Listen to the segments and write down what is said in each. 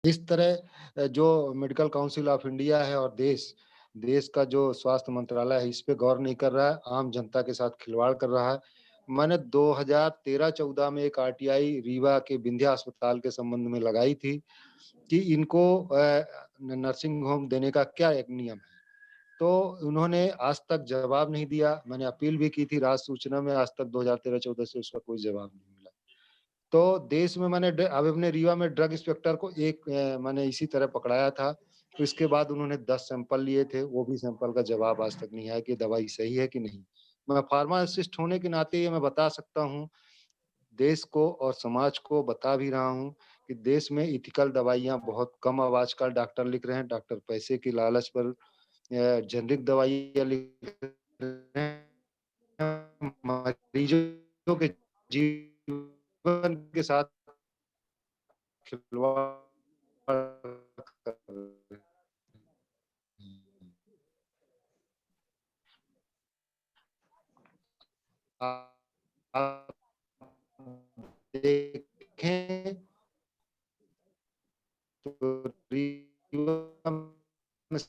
इस तरह जो मेडिकल काउंसिल ऑफ इंडिया है और देश का जो स्वास्थ्य मंत्रालय है, इस पे गौर नहीं कर रहा है, आम जनता के साथ खिलवाड़ कर रहा है। मैंने 2013-14 में एक आरटीआई रीवा के विंध्या अस्पताल के संबंध में लगाई थी कि इनको नर्सिंग होम देने का क्या एक नियम है। तो उन्होंने आज तक जवाब नहीं दिया। मैंने अपील भी की थी राज्य सूचना में, आज तक 2013-14 से उसका कोई जवाब नहीं मिला। तो देश में मैंने अब अपने रीवा में ड्रग इंस्पेक्टर को मैंने इसी तरह पकड़ाया था। तो इसके बाद उन्होंने 10 सैंपल लिए थे, वो भी सैंपल का जवाब आज तक नहीं आया कि दवाई सही है कि नहीं। मैं फार्मासिस्ट होने के नाते ये मैं बता सकता हूँ, देश को और समाज को बता भी रहा हूँ कि देश में एथिकल दवाइयाँ बहुत कम अब आजकल डॉक्टर लिख रहे हैं। डॉक्टर पैसे की लालच पर जेनेरिक दवाइयाँ लिख रहे हैं, मरीजों के जीवन के साथ खिलवाड़ कर रहे हैं। आप देखें तो रीवा में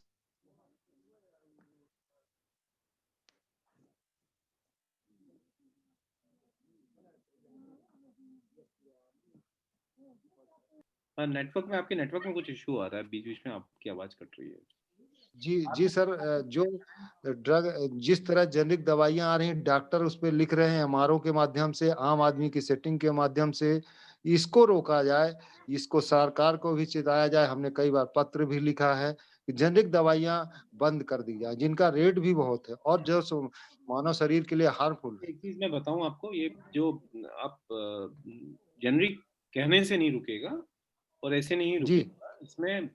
नेटवर्क में, आपके नेटवर्क में कुछ इश्यू आ रहा है, बीच-बीच में आपकी आवाज़ कट रही है। जी सर, जो जिस तरह जेनेरिक दवाइयाँ आ रही हैं, डॉक्टर उस पे लिख रहे हैं एमआरओ के माध्यम से, आम आदमी की सेटिंग के माध्यम से, इसको रोका जाए, इसको सरकार को भी चिताया जाए। हमने कई बार पत्र भी लिखा है कि जेनेरिक दवाइयाँ बंद कर दी जाए, जिनका रेट भी बहुत है और जो मानव शरीर के लिए हार्मफुल है। एक चीज़ मैं बताऊँ आपको, ये जो आप जेनरिक कहने से नहीं रुकेगा और ऐसे नहीं जी, रुकेगा। इसमें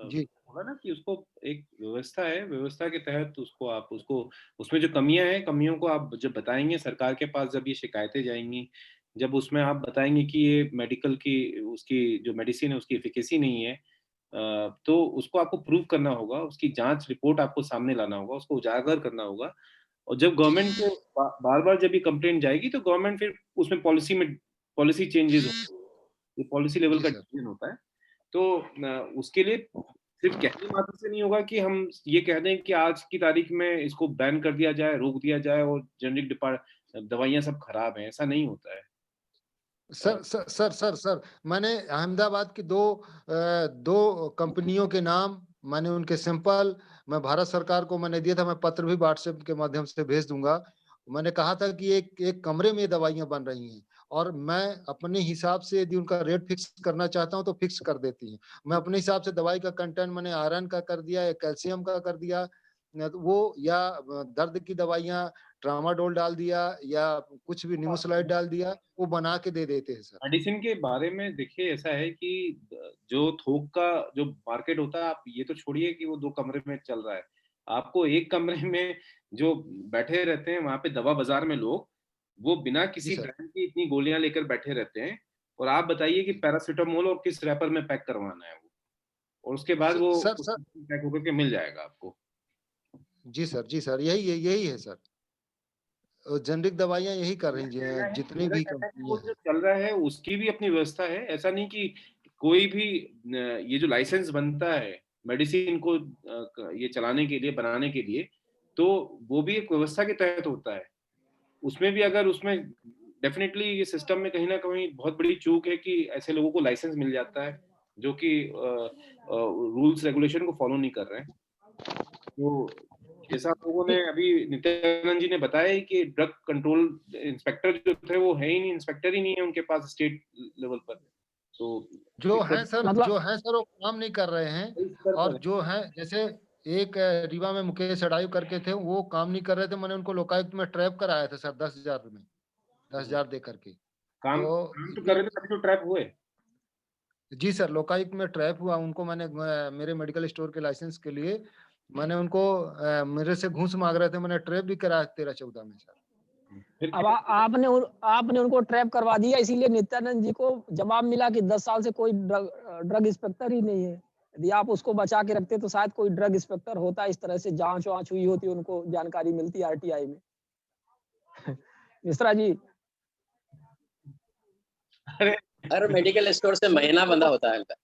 जी, होगा ना कि उसको एक व्यवस्था है, व्यवस्था के तहत उसको आप उसको उसमें जो कमियाँ हैं, कमियों को आप जब बताएँगे सरकार के पास, जब ये शिकायतें जाएँगी, जब उसमें आप बताएँगे कि ये मेडिकल की उसकी जो मेडिसिन है उसकी एफिकेसी नहीं है, तो उसको आपको प्रूव करना होगा, उसकी जाँच रिपोर्ट आपको सामने लाना होगा, उसको उजागर करना होगा। और जब गवर्नमेंट को बार-बार जब ये कंप्लेंट जाएगी, तो गवर्नमेंट फिर उसमें पॉलिसी चेंजेज़ होंगे। ये पॉलिसी लेवल जी का सर। डिसीजन होता है। तो उसके लिए सिर्फ कहने मात्र से नहीं होगा कि हम ये कह दें कि आज की तारीख में इसको बैन कर दिया जाए, रोक दिया जाए और जेनेरिक दवाइयाँ सब खराब हैं, ऐसा नहीं होता है। अ, सर, मैंने अहमदाबाद की 2 कंपनियों के नाम, मैंने उनके सैंपल मैं भारत सरकार को मैंने दिया था, मैं पत्र भी व्हाट्सएप के माध्यम से भेज दूँगा। मैंने कहा था कि एक एक कमरे में ये दवाइयाँ बन रही हैं और मैं अपने हिसाब से यदि उनका रेट फिक्स करना चाहता हूँ, तो फिक्स कर देती हैं। मैं अपने हिसाब से दवाई का कंटेंट मैंने आयरन का कर दिया या कैल्शियम का कर दिया, न तो वो या दर्द की दवाइयाँ ट्रामाडोल डाल दिया या कुछ भी निमोसलाइड डाल दिया, वो बना के दे देते हैं सर। मेडिसिन के बारे में देखिए, ऐसा है कि जो थोक का जो मार्केट होता है, आप ये तो छोड़िए कि वो 2 कमरे में चल रहा है। आपको एक कमरे में जो बैठे रहते हैं वहाँ पे दवा बाज़ार में लोग, वो बिना जी किसी सर। ब्रांड की इतनी गोलियाँ लेकर बैठे रहते हैं और आप बताइए कि पैरासिटामोल और किस रैपर में पैक करवाना है वो, और उसके बाद स वो सर उस सर पैक होकर के मिल जाएगा आपको। जी सर, यही है सर। जेनेरिक दवाइयाँ यही कर रही हैं, जितनी मेरा भी कहना है कि वो कंपनियाँ जो हैं। चल रहा है उसकी भी अपनी व्यवस्था है। ऐसा नहीं कि कोई भी ये जो लाइसेंस बनता है मेडिसिन को ये चलाने के लिए, बनाने के लिए, तो वो भी एक व्यवस्था के तहत होता है। उसमें भी अगर उसमें डेफ़िनेटली ये सिस्टम में कहीं न कहीं बहुत बड़ी चूक है कि ऐसे लोगों को लाइसेंस मिल जाता है, जो कि रूल्स रेगुलेशन को फ़ॉलो नहीं कर रहे हैं। तो जैसा आप लोगों ने अभी नित्यानंद जी ने बताया ही कि ड्रग कंट्रोल इंस्पेक्टर जो थे वो है ही नहीं, इंस्पेक्टर ही नहीं है उनके पास स्टेट लेवल पर। तो दिक्कत जो हैं सर वो काम नहीं कर रहे हैं इस स्तर और पर है। जो हैं जैसे एक रीवा में मुकेश अडायू करके थे, वो काम नहीं कर रहे थे। मैंने उनको लोकायुक्त में ट्रैप कराया था सर 10,000 में, हुँ, 10,000 दे करके। काम तो काम तो कर इतनी रहे थे तभी तो ट्रैप हुए। जी सर, लोकायुक्त में ट्रैप हुआ। उनको मैंने मेरे मेडिकल स्टोर के लाइसेंस के लिए मैंने उनको मेरे से घूस माँग रहे थे, मैंने ट्रैप भी कराया 13-14 में सर। फिर अब क्या आपने उनको ट्रैप करवा दिया, इसीलिए नित्यानंद जी को जवाब मिला कि 10 साल से कोई ड्रग इंस्पेक्टर ही नहीं है। यदि आप उसको बचा के रखते तो शायद कोई ड्रग इंस्पेक्टर होता, इस तरह से जाँच-वाँच हुई होती, उनको जानकारी मिलती आरटीआई में। मिश्रा जी, अरे! हर मेडिकल स्टोर से महीना बंधा होता है इनका।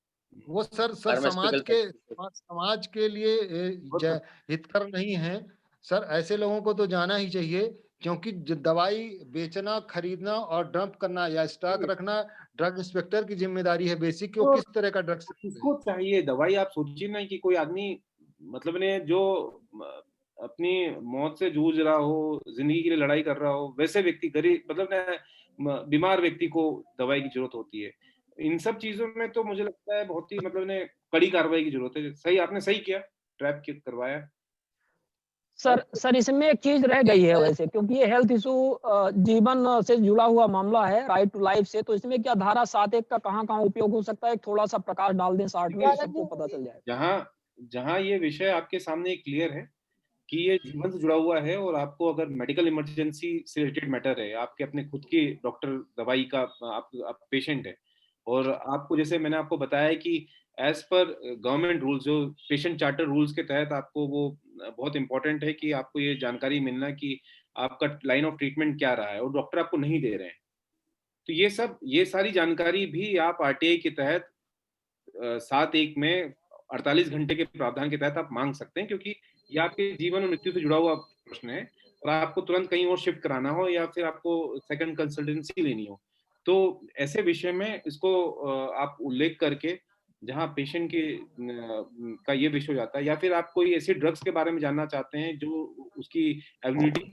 वो सर फार्मास्यूटिकल समाज के लिए हितकर नहीं है सर। ऐसे लोगों को तो जाना ही चाहिए, क्योंकि दवाई बेचना, खरीदना और डंप करना या स्टॉक रखना ड्रग इंस्पेक्टर की जिम्मेदारी है बेसिक, कि वो तो किस तरह का ड्रग्स किसको चाहिए दवाई? आप सोचिए ना कि कोई आदमी मतलब ने जो अपनी मौत से जूझ रहा हो, जिंदगी के लिए लड़ाई कर रहा हो, वैसे व्यक्ति गरीब मतलब ने बीमार व्यक्ति को दवाई की जरूरत होती है। इन सब चीजों में तो मुझे लगता है बहुत ही मतलब ने कड़ी कार्रवाई की जरूरत है। सही, आपने सही किया, ट्रैप करवाया। सर इसमें एक चीज रह गई है वैसे, क्योंकि ये हेल्थ इशू जीवन से जुड़ा हुआ मामला है, राइट टू लाइफ से, तो इसमें क्या धारा 7(1) का कहाँ उपयोग हो सकता है? एक थोड़ा सा प्रकाश डाल दें शॉर्ट में, सबको पता चल जाए। जहाँ ये विषय आपके सामने क्लियर है कि ये जीवन से जुड़ा हुआ है, और आपको अगर मेडिकल इमरजेंसी से रिलेटेड मैटर है, आपके अपने खुद की डॉक्टर दवाई का आप पेशेंट है, और आपको जैसे मैंने आपको बताया कि एज पर गवर्नमेंट रूल्स, जो पेशेंट चार्टर रूल्स के तहत आपको वो बहुत इंपॉर्टेंट है कि आपको ये जानकारी मिलना कि आपका लाइन ऑफ ट्रीटमेंट क्या रहा है, और डॉक्टर आपको नहीं दे रहे हैं। तो ये सारी जानकारी भी आप आरटीआई के तहत 7(1) में 48 घंटे के प्रावधान के तहत आप मांग सकते हैं, क्योंकि ये आपके जीवन और मृत्यु से जुड़ा हुआ प्रश्न है, और आपको तुरंत कहीं और शिफ्ट कराना हो या फिर आपको सेकंड कंसल्टेंसी लेनी हो, तो ऐसे विषय में इसको आप उल्लेख करके, जहाँ पेशेंट के का ये विषय हो जाता है, या फिर आप कोई ऐसी ड्रग्स के बारे में जानना चाहते हैं जो उसकी एबिलिटी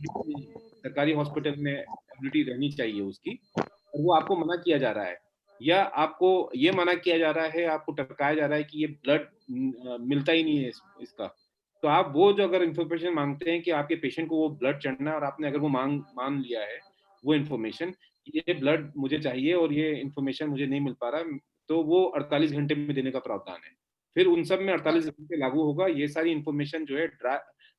सरकारी हॉस्पिटल में एबिलिटी रहनी चाहिए उसकी, और वो आपको मना किया जा रहा है, या आपको ये मना किया जा रहा है, आपको टपकाया जा रहा है कि ये ब्लड मिलता ही नहीं है इसका, तो आप वो जो अगर इन्फॉर्मेशन मांगते हैं कि आपके पेशेंट को वो ब्लड चढ़ना है, और आपने अगर वो मान लिया है वो इन्फॉर्मेशन, ये ब्लड मुझे चाहिए और ये इन्फॉर्मेशन मुझे नहीं मिल पा रहा, तो वो 48 घंटे में देने का प्रावधान है। फिर उन सब में 48 घंटे लागू होगा। ये सारी इन्फॉर्मेशन जो है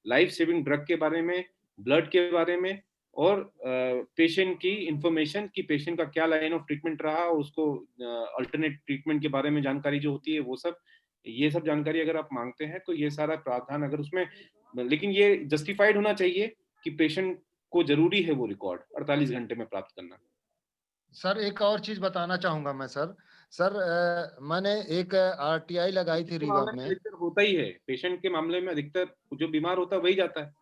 लाइफ सेविंग ड्रग के बारे में, ब्लड के बारे में, और पेशेंट की इंफॉर्मेशन कि पेशेंट का क्या लाइन ऑफ ट्रीटमेंट रहा, उसको अल्टरनेट ट्रीटमेंट के बारे में जानकारी जो होती है वो सब, ये सब जानकारी अगर आप मांगते हैं तो ये सारा प्रावधान अगर उसमें, लेकिन ये जस्टिफाइड होना चाहिए कि पेशेंट को जरूरी है वो रिकॉर्ड 48 घंटे में प्राप्त करना। सर एक और चीज बताना चाहूंगा मैं सर मैंने एक आरटीआई लगाई थी रीवा में। अधिकतर होता ही है पेशेंट के मामले में, अधिकतर जो बीमार होता है वही जाता है,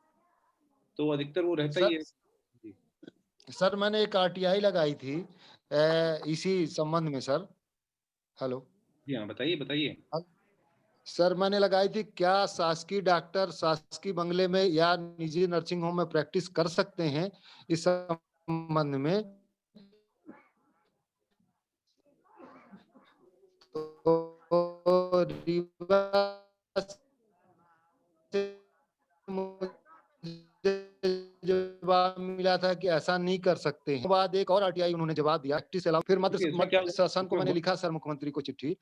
तो अधिकतर वो रहता ही है। सर मैंने एक आरटीआई लगाई थी इसी संबंध में सर। हेलो जी हाँ, बताइए बताइए। सर मैंने लगाई थी, क्या शासकीय डॉक्टर शासकीय बंगले में या निजी नर्सिंग होम में प्रैक्टिस कर सकते हैं, इस संबंध में। तो जवाब मिला था कि ऐसा नहीं कर सकते हैं। बाद एक और आरटीआई उन्होंने जवाब दिया, फिर मध्य शासन को मैंने लिखा सर मुख्यमंत्री को चिट्ठी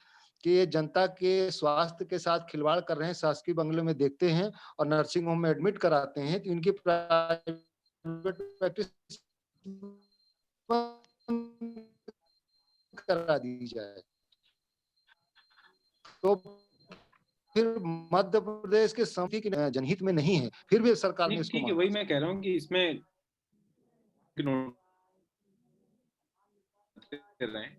कि ये जनता के स्वास्थ्य के साथ खिलवाड़ कर रहे हैं, शासकीय बंगले में देखते हैं और नर्सिंग होम में एडमिट कराते हैं, तो इनकी प्राइवेट प्रैक्टिस करा दी जाए। तो फिर मध्य प्रदेश के समिति की जनहित में नहीं है, फिर भी सरकार ने इसको ठीक है, वही मैं कह रहा हूँ कि इसमें कर रहे हैं।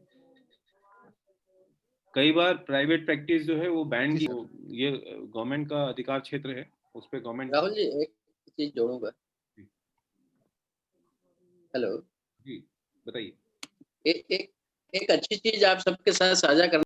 कई बार प्राइवेट प्रैक्टिस जो है वो बैंड की, ये गवर्नमेंट का अधिकार क्षेत्र है, उस पे गवर्नमेंट। राहुल जी एक चीज जोड़ूंगा। हेलो जी बताइए। एक अच्छी चीज आप सबके साथ साझा करना